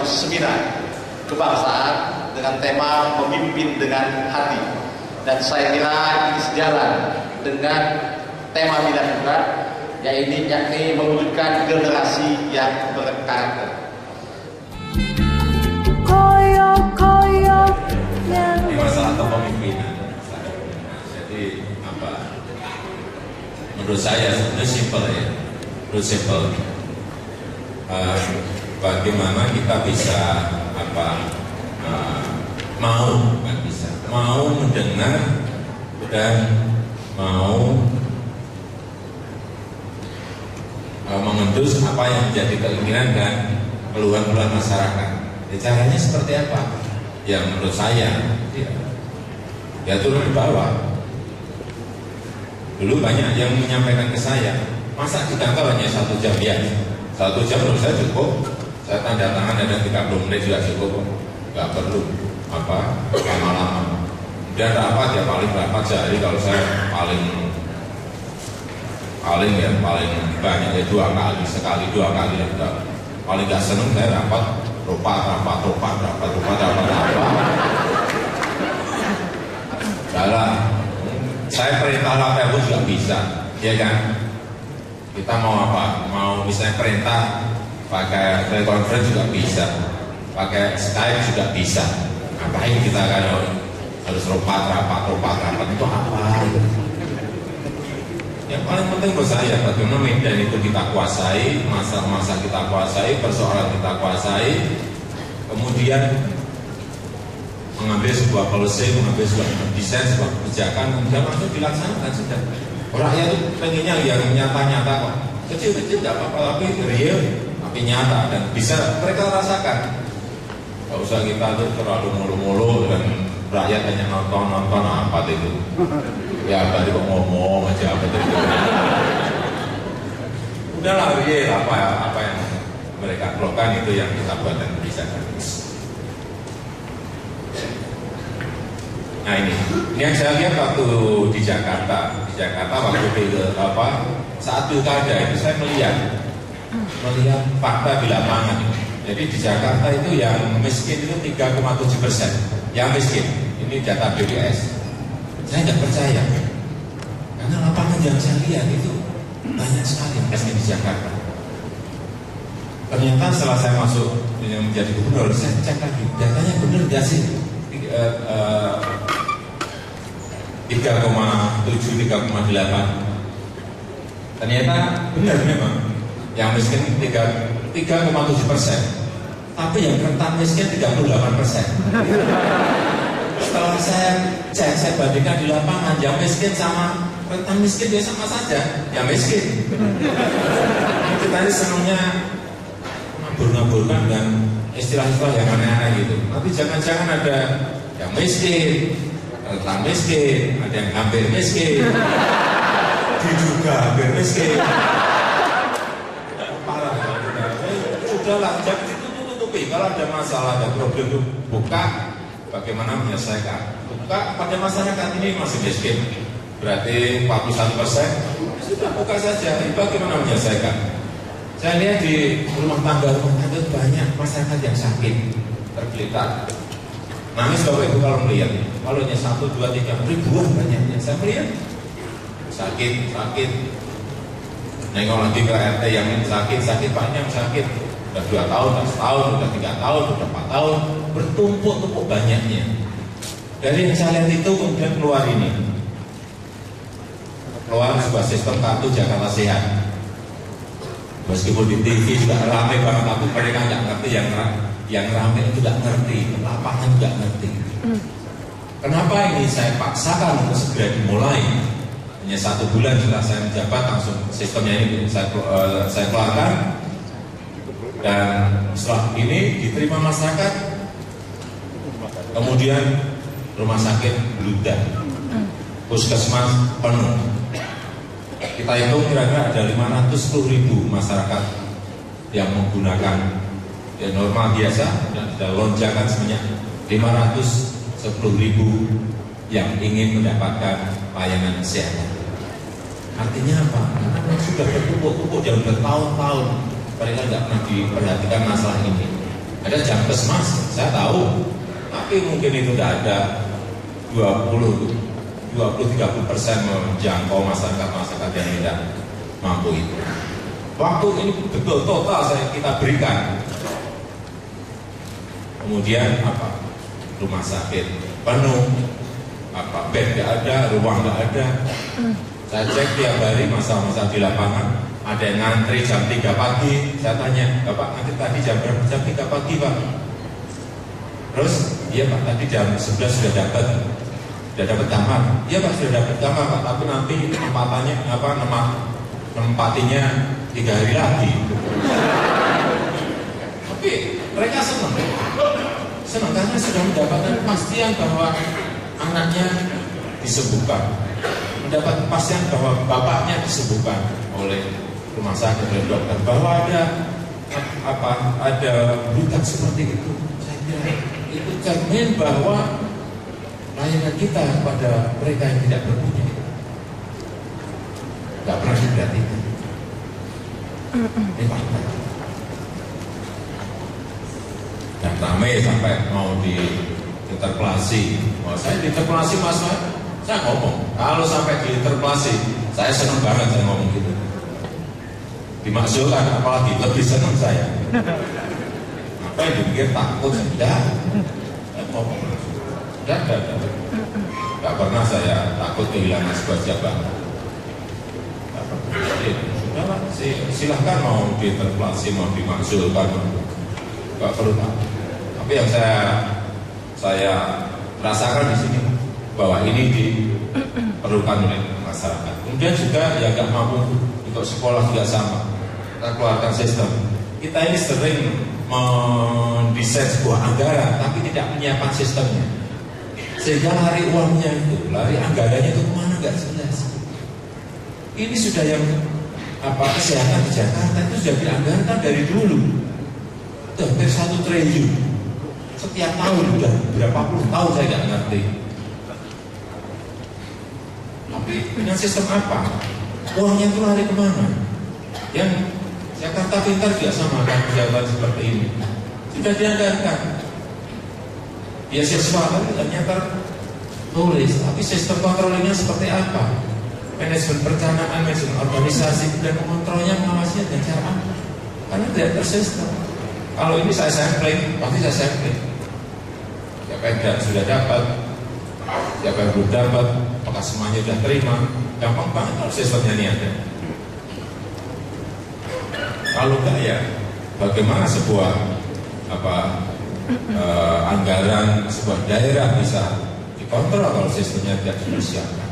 seminar kebangsaan dengan tema memimpin dengan hati. Dan saya kira ini sejalan dengan tema Bina Putra, yakni mewujudkan generasi yang berkarakter. Ini masalah kepemimpinan. Jadi apa? Menurut saya sebenarnya simpel ya. Menurut simpel. Bagaimana kita bisa mau mendengar dan mau mengendus apa yang menjadi keinginan dan keluhan-keluhan masyarakat. Caranya seperti apa? Yang menurut saya ya turun ke bawah. Dulu banyak yang menyampaikan ke saya, masa di kantor hanya 1 jam? Ya, 1 jam menurut saya cukup. Saya tanda tangan ada 30 menit juga cukup, nggak perlu lama-lama. Dan rapat ya paling rapat sehari, kalau saya paling banyak ya 2 kali, sekali 2 kali ya. Paling nggak seneng saya rapat. Dalam saya perintah apa pun juga bisa, ya kan? Kita mau apa? Mau misalnya perintah pakai telekonferensi juga bisa, pakai Skype juga bisa. Ngapain kita kalau harus rapat itu apa? Yang paling penting buat saya bagaimana medan itu kita kuasai, masa-masa kita kuasai, persoalan kita kuasai, kemudian mengambil sebuah policy, mengambil sebuah desain, sebuah kebijakan, kemudian langsung dilaksanakan sudah. Rakyat itu pengennya yang nyata-nyata kok, kecil-kecil tidak apa-apa, tapi real, tapi nyata dan bisa mereka rasakan. Gak usah kita tuh terlalu mulu-mulu dan rakyat hanya nonton apa itu. Ya tadi kok ngomong aja apa tadi. Udahlah real apa yang mereka keluhkan itu yang kita buat dan bisa. Nah ini yang saya lihat waktu di Jakarta waktu saat pilkada itu saya melihat fakta di lapangan. Jadi di Jakarta itu yang miskin itu 3,7%. Yang miskin ini data BPS. Saya tidak percaya, karena lapangan yang saya lihat itu banyak sekali yang miskin di Jakarta. Ternyata setelah saya masuk menjadi gubernur, saya cek lagi, datanya benar nggak sih? 3,7, 3,8. Ternyata benar memang, yang miskin 3,7%, tapi yang rentan miskin 38%. Setelah saya cek, saya bandingkan di lapangan, yang miskin sama rentan miskin dia sama saja, yang miskin. Kita ini senangnya ngabur-ngaburkan dengan istilah-istilah yang aneh-aneh gitu. Tapi jangan-jangan ada yang miskin, rentan miskin, ada yang hampir miskin, diduga hampir miskin. Parah, sudahlah, jangan ditutupi. Kalau ada masalah, ada problem itu buka. Bagaimana menyelesaikan? Buka pada masyarakat ini masih miskin, berarti 41%. Sudah buka saja. Bagaimana menyelesaikan? Saya lihat di rumah tangga banyak masyarakat yang sakit, tergeletak, nangis Bapak Ibu kalau melihat. Kalau hanya 1, 2, 3 ribuan banyaknya. Saya melihat sakit. Nengok lagi ke RT yang sakit banyak sakit. Udah 2 tahun, udah setahun, udah 3 tahun, udah 4 tahun, bertumpuk-tumpuk banyaknya. Dari yang saya lihat itu kemudian keluar sebuah sistem kartu Jakarta Sehat. Meskipun di TV juga ramai banget, tapi mereka nggak ngerti, yang ramai itu nggak ngerti, lapangan nggak ngerti. Kenapa ini saya paksakan untuk segera dimulai? Hanya 1 bulan setelah saya menjabat langsung sistemnya ini saya keluarkan. Dan setelah ini diterima masyarakat, kemudian rumah sakit bludak, puskesmas penuh. Kita hitung kira-kira ada 510.000 masyarakat yang menggunakan normal biasa, dan ada lonjakan sebanyak 510.000 yang ingin mendapatkan layanan kesehatan. Artinya apa? Karena sudah bertumpuk-tumpuk jauh bertahun-tahun. Mereka tidak pernah diperhatikan masalah ini. Ada Jamkesmas, saya tahu, tapi mungkin itu tidak ada 20-30% menjangkau masyarakat yang tidak mampu itu. Waktu ini betul total kita berikan. Kemudian apa? Rumah sakit penuh, apa bed nggak ada, ruang nggak ada. Saya cek tiap hari masa-masa di lapangan, ada yang ngantri jam 3 pagi. Saya tanya, Bapak ngantri tadi jam berapa? Jam 3 pagi Pak. Terus, iya Pak, tadi jam 11 sudah dapat kamar. Iya Pak, sudah dapat kamar Pak, tapi nanti nempatinya 3 hari lagi. Tapi mereka senang karena sudah mendapatkan kepastian bahwa anaknya disembuhkan, mendapat kepastian bahwa bapaknya disembuhkan oleh rumah sakit dan dokter, bahwa ada berita seperti itu. Saya kira itu cermin bahwa layanan kita kepada mereka yang tidak berpunya nggak pernah diperhatikan. Ini fakta. Dan ramai sampai mau diinterpelasi. Saya diinterpelasi Mas, saya ngomong. Kalau sampai diinterpelasi, saya senang banget saya ngomong gitu. Dimaksudkan, apalagi lebih senang saya. Apa yang dipikir takut? Tidak. Saya ngomong. Tidak pernah saya takut kehilangan sebuah jabatan. Silahkan mau diinterpelasi, mau dimaksudkan, nggak perlu takut. Tapi yang saya rasakan di sini bahwa ini diperlukan oleh masyarakat. Kemudian juga yang nggak mampu untuk sekolah juga sama. Kita keluarkan sistem. Kita ini sering mendesain sebuah anggaran, tapi tidak menyiapkan sistemnya. Sehingga lari uangnya itu, lari anggarannya itu kemana nggak jelas. Ini sudah yang kesehatan di Jakarta itu sudah dianggarkan dari dulu. Itu hampir 1 triliun. Setiap tahun sudah berapa puluh tahun saya nggak ngerti. Tapi dengan sistem apa? Uangnya itu lari kemana? Yang Jakarta Pintar juga sama kan pejabat seperti ini. Sudah dianggarkan. Beasiswa tapi ternyata tulis, tapi sistem kontrolnya seperti apa? Manajemen perencanaan, manajemen organisasi dan mengontrolnya, mengawasinya dengan cara apa? Karena tidak tersistem. Kalau ini saya sampling, pasti saya sampling. Siapa yang sudah dapat, siapa yang belum dapat, apakah semuanya sudah terima? Gampang banget kalau sistemnya ini ada. Kalau enggak ya, bagaimana sebuah anggaran sebuah daerah bisa dikontrol kalau sistemnya tidak dipersiapkan?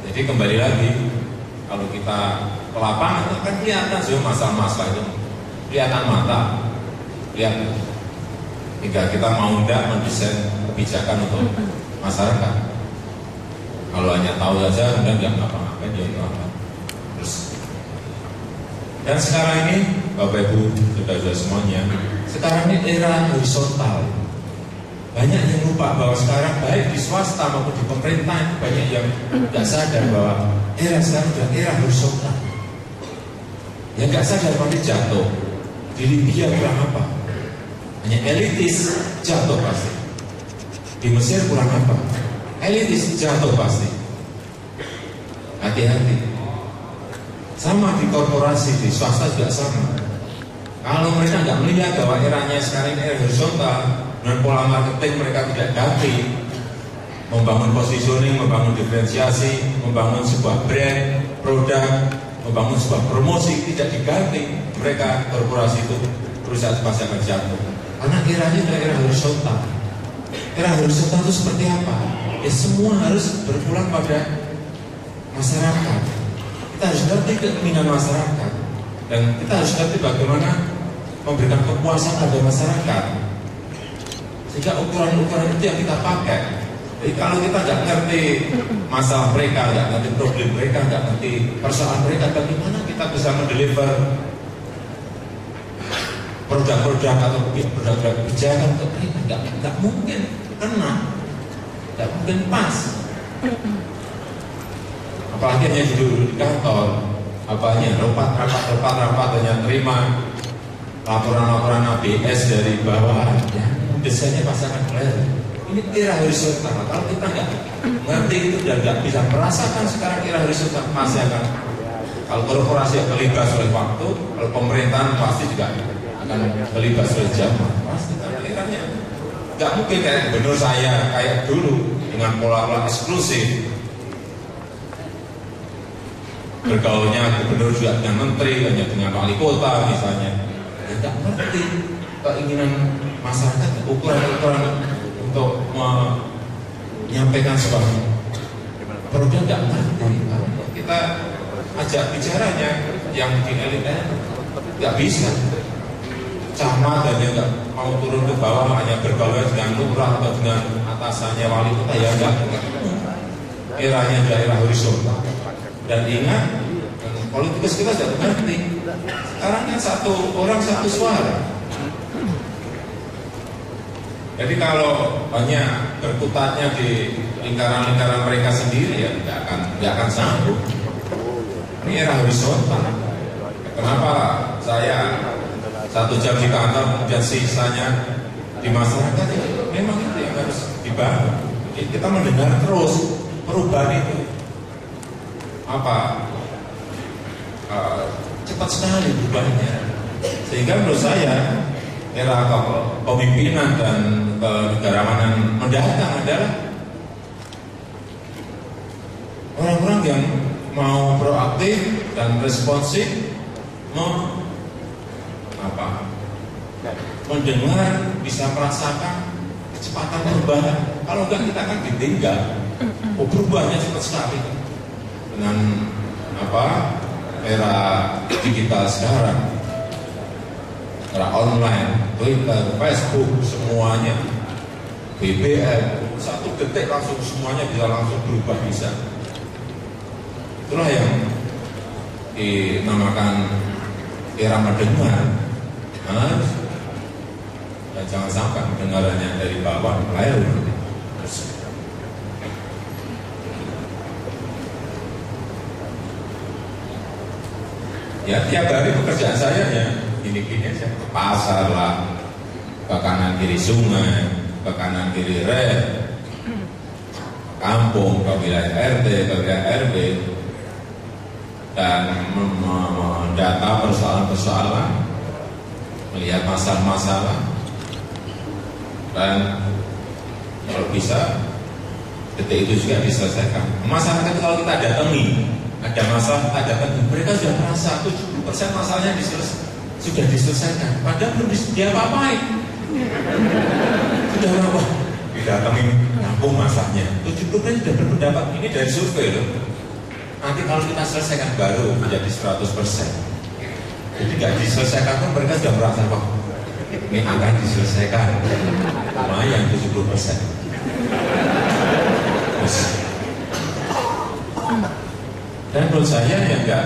Jadi kembali lagi, kalau kita ke lapangan kan kelihatan sih masalah-masalah itu, kelihatan mata, lihat. Hingga kita mau tidak mendesain kebijakan untuk masyarakat. Kalau hanya tahu saja, kemudian nggak ngapa-ngapain, ya apa. Terus. Dan sekarang ini, Bapak Ibu, saudara-saudara semuanya, sekarang ini era horizontal. Banyak yang lupa bahwa sekarang baik di swasta maupun di pemerintah banyak yang tidak sadar bahwa era sekarang sudah era horizontal. Yang nggak sadar pasti jatuh. Di Libya kurang apa? Hanya elitis jatuh pasti. Di Mesir kurang apa? Elitis jatuh pasti. Hati-hati. Sama di korporasi, di swasta juga sama. Kalau mereka nggak melihat bahwa eranya sekarang ini era horizontal, dengan pola marketing mereka tidak ganti, membangun positioning, membangun diferensiasi, membangun sebuah brand, produk, membangun sebuah promosi tidak diganti, mereka korporasi itu perusahaan pasti akan jatuh. Karena eranya adalah era horizontal. Era horizontal itu seperti apa? Ya semua harus berpulang pada masyarakat. Kita harus ngerti keinginan masyarakat, dan kita harus ngerti bagaimana memberikan kepuasan pada masyarakat. Sehingga ukuran-ukuran itu yang kita pakai. Jadi kalau kita nggak ngerti masalah mereka, nggak ngerti problem mereka, nggak ngerti persoalan mereka, bagaimana kita bisa mendeliver produk-produk atau produk-produk kebijakan untuk mereka? Nggak mungkin kena, nggak mungkin pas. Apalagi hanya duduk di kantor, apanya rapat hanya terima laporan-laporan ABS dari bawahan, ya, desainnya pasangan flare. Ini kira horizontal. Kalau kita nggak ngerti itu dan nggak bisa merasakan sekarang kira horizontal, masih akan, kalau korporasi terlibat oleh waktu, kalau pemerintahan pasti juga akan terlibat oleh zaman. Pasti kiranya nggak mungkin kayak gubernur saya kayak dulu dengan pola-pola eksklusif. Bergaulnya gubernur juga dengan menteri, hanya dengan wali kota misalnya. Nggak ngerti keinginan masyarakat, ukuran-ukuran untuk menyampaikan sebuah program, nggak ngerti. Kita ajak bicaranya yang di elit nggak bisa. Camat aja nggak mau turun ke bawah, hanya bergaul dengan lurah atau dengan atasannya wali kota, ya nggak. Eranya daerah horizontal. Dan ingat, politikus kita sudah ngerti. Sekarang kan satu orang satu suara. Jadi kalau banyak berkutatnya di lingkaran-lingkaran mereka sendiri, ya nggak akan sanggup. Ini era horizontal. Kenapa saya 1 jam di kantor, kemudian sisanya di masyarakat? Ya, memang itu yang harus dibangun. Jadi kita mendengar terus perubahan itu. Apa? Cepat sekali perubahannya. Sehingga menurut saya era kepemimpinan dan kenegarawanan mendatang adalah orang-orang yang mau proaktif dan responsif, mendengar, bisa merasakan kecepatan perubahan. Kalau enggak kita akan ditinggal. Perubahannya cepat sekali dengan era digital sekarang. Era online, Twitter, Facebook, semuanya, BBM, 1 detik langsung semuanya bisa langsung berubah, bisa. Itulah yang dinamakan era mendengar. Dan jangan sampai mendengarannya dari bawah lahir. Ya tiap hari pekerjaan saya ya gini-gini aja, ke pasar lah, ke kanan kiri sungai, ke kanan kiri rel, kampung, ke wilayah RT, ke wilayah RW, dan mendata persoalan-persoalan, melihat masalah-masalah, dan kalau bisa detik itu juga diselesaikan. Masyarakat kalau kita datangi, ada masalah, ada mereka sudah merasa 70% masalahnya sudah diselesaikan, padahal belum diapa-apain. Sudah wah, didatengin nampung masalahnya. 70% sudah berpendapat, ini dari survei loh. Nanti kalau kita selesaikan baru menjadi 100%. Jadi nggak diselesaikan pun mereka sudah merasa wah, ini akan diselesaikan. Lumayan 70%. Dan menurut saya ya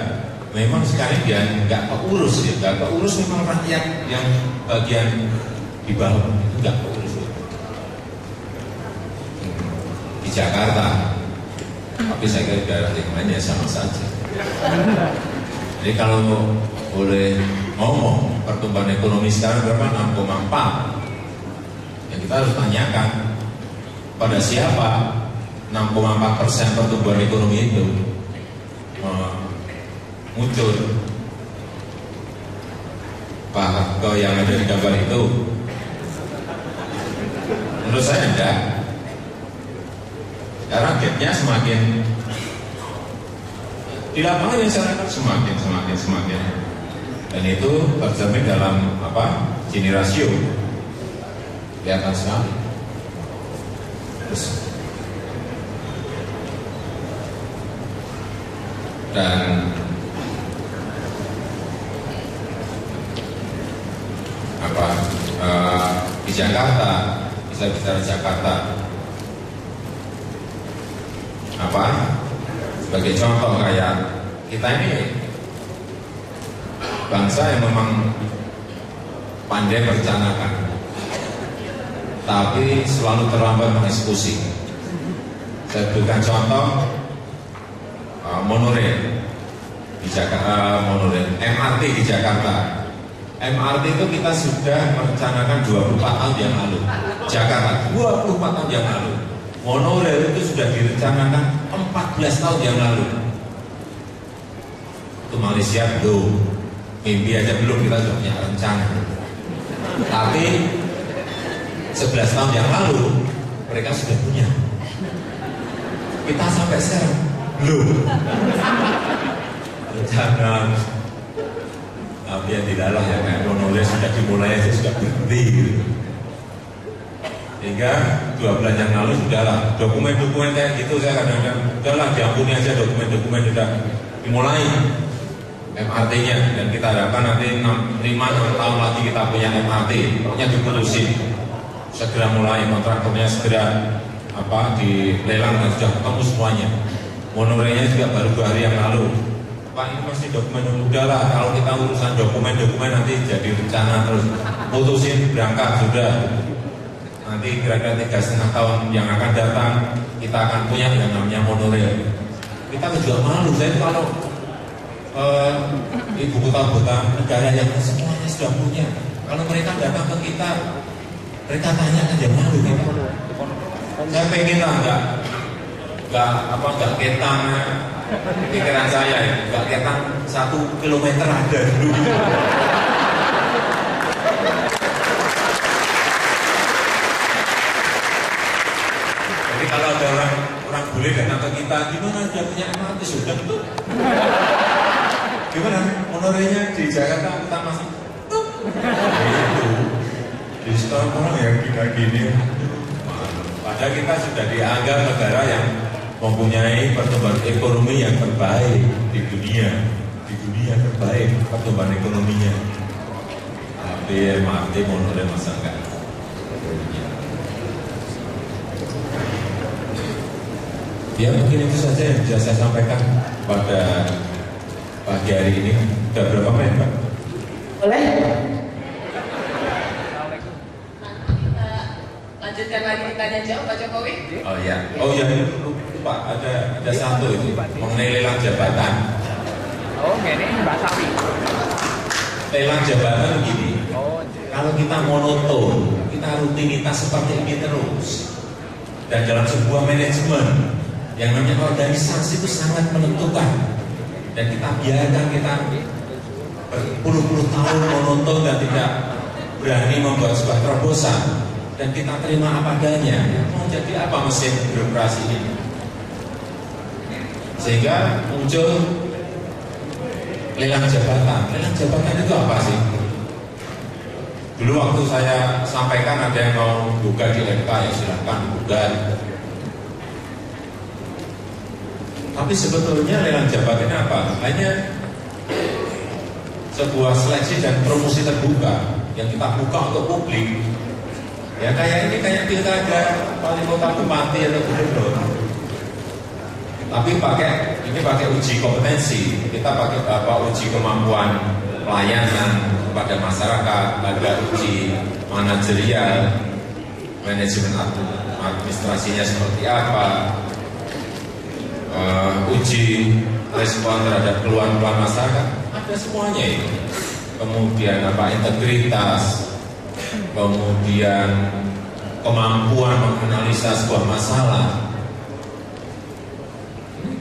memang sekarang dia nggak keurus ya, nggak keurus memang rakyat yang bagian di bawah itu nggak keurus. Di Jakarta, tapi saya kira daerah yang lain ya sama saja. Jadi kalau boleh ngomong pertumbuhan ekonomi sekarang berapa? 6,4. Ya kita harus tanyakan pada siapa 6,4% pertumbuhan ekonomi itu muncul. Pak, kau yang ada di gambar itu, menurut saya enggak. Karena gapnya semakin di lapangan yang masyarakat semakin, dan itu tercermin dalam Gini rasio, kelihatan sekali. Dan di Jakarta, bisa bicara Jakarta, sebagai contoh kayak kita ini bangsa yang memang pandai merencanakan, tapi selalu terlambat mengeksekusi. Saya berikan contoh monorail di Jakarta, monorail MRT di Jakarta. MRT itu kita sudah merencanakan 24 tahun yang lalu. Jakarta 24 tahun yang lalu. Monorail itu sudah direncanakan 14 tahun yang lalu. Itu Malaysia belum, mimpi aja belum, kita sudah punya rencana. Tapi 11 tahun yang lalu mereka sudah punya. Kita sampai sekarang belum. Rencana tapi yang tidak lah ya, kayak monorail sudah dimulai aja sudah berhenti. Sehingga 2 bulan yang lalu sudahlah dokumen-dokumen kayak gitu saya kadang-kadang udahlah diampuni aja, dokumen-dokumen sudah dimulai MRT-nya, dan kita harapkan nanti 5-6 tahun lagi kita punya MRT, pokoknya diputusin segera mulai, kontraktornya segera dilelang dan sudah ketemu semuanya. Monorailnya juga baru 2 hari yang lalu. Pak, ini masih dokumen, udahlah kalau kita urusan dokumen-dokumen nanti jadi rencana terus, putusin berangkat sudah. Nanti kira-kira 3,5 tahun yang akan datang kita akan punya yang namanya monorail. Kita juga malu, saya kalau ibu kota-kota negara yang semuanya sudah punya, kalau mereka datang ke kita, mereka tanya aja malu kita. Saya pengen lah nggak ketang pikiran saya, nggak ketang 1 kilometer ada dulu. Jadi kalau ada orang boleh datang ke kita, gimana dia punya MRT sudah tuh? Gimana monorailnya di Jakarta kita masih tuh? Itu di sekarang orang yang gini. Padahal kita sudah dianggap negara yang mempunyai pertumbuhan ekonomi yang terbaik di dunia terbaik pertumbuhan ekonominya. Tapi MRT monorail masa enggak? Ya mungkin itu saja yang bisa saya sampaikan pada pagi hari ini. Sudah berapa menit Pak? Boleh? Lanjutkan lagi tanya jawab Pak Jokowi. Oh ya, lupa ada satu itu mengenai lelang jabatan. Oh, ini Mbak Sawi. Lelang jabatan begini. Kalau kita monoton, kita rutinitas seperti ini terus, dan dalam sebuah manajemen yang namanya organisasi itu sangat menentukan, dan kita biarkan kita berpuluh-puluh tahun monoton dan tidak berani membuat sebuah terobosan, dan kita terima apa adanya. Mau jadi apa mesin birokrasi ini? Sehingga muncul lelang jabatan. Lelang jabatan itu apa sih? Dulu waktu saya sampaikan ada yang mau gugat di MK, ya silahkan gugat. Tapi sebetulnya lelang jabatan apa? Hanya sebuah seleksi dan promosi terbuka yang kita buka untuk publik. Ya kayak ini, kayak pilkada wali kota, bupati atau gubernur. Tapi pakai uji kompetensi. Kita pakai uji kemampuan pelayanan kepada masyarakat, ada uji manajerial, manajemen administrasinya seperti apa, uji respon terhadap keluhan-keluhan masyarakat, ada semuanya itu. Kemudian integritas, kemudian kemampuan menganalisa sebuah masalah.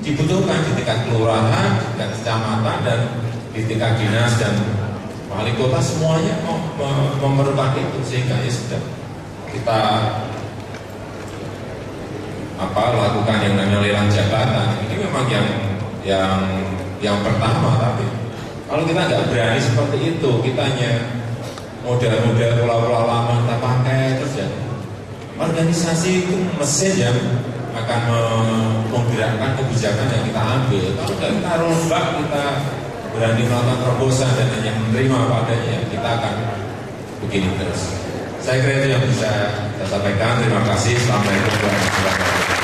Dibutuhkan di tingkat kelurahan, di tingkat kecamatan, dan di tingkat dinas dan wali kota, semuanya memerlukan itu. Sehingga ya sudah kita lakukan yang namanya lelang jabatan. Ini memang yang pertama. Tapi kalau kita nggak berani seperti itu, kita hanya model-model pulau-pulau lama kita pakai terus ya. Organisasi itu mesin yang akan menggerakkan kebijakan yang kita ambil. Kalau kita rombak, kita berani melakukan terobosan dan hanya menerima padanya, kita akan begini terus. Saya kira itu yang bisa saya sampaikan. Terima kasih. Assalamualaikum warahmatullahi wabarakatuh.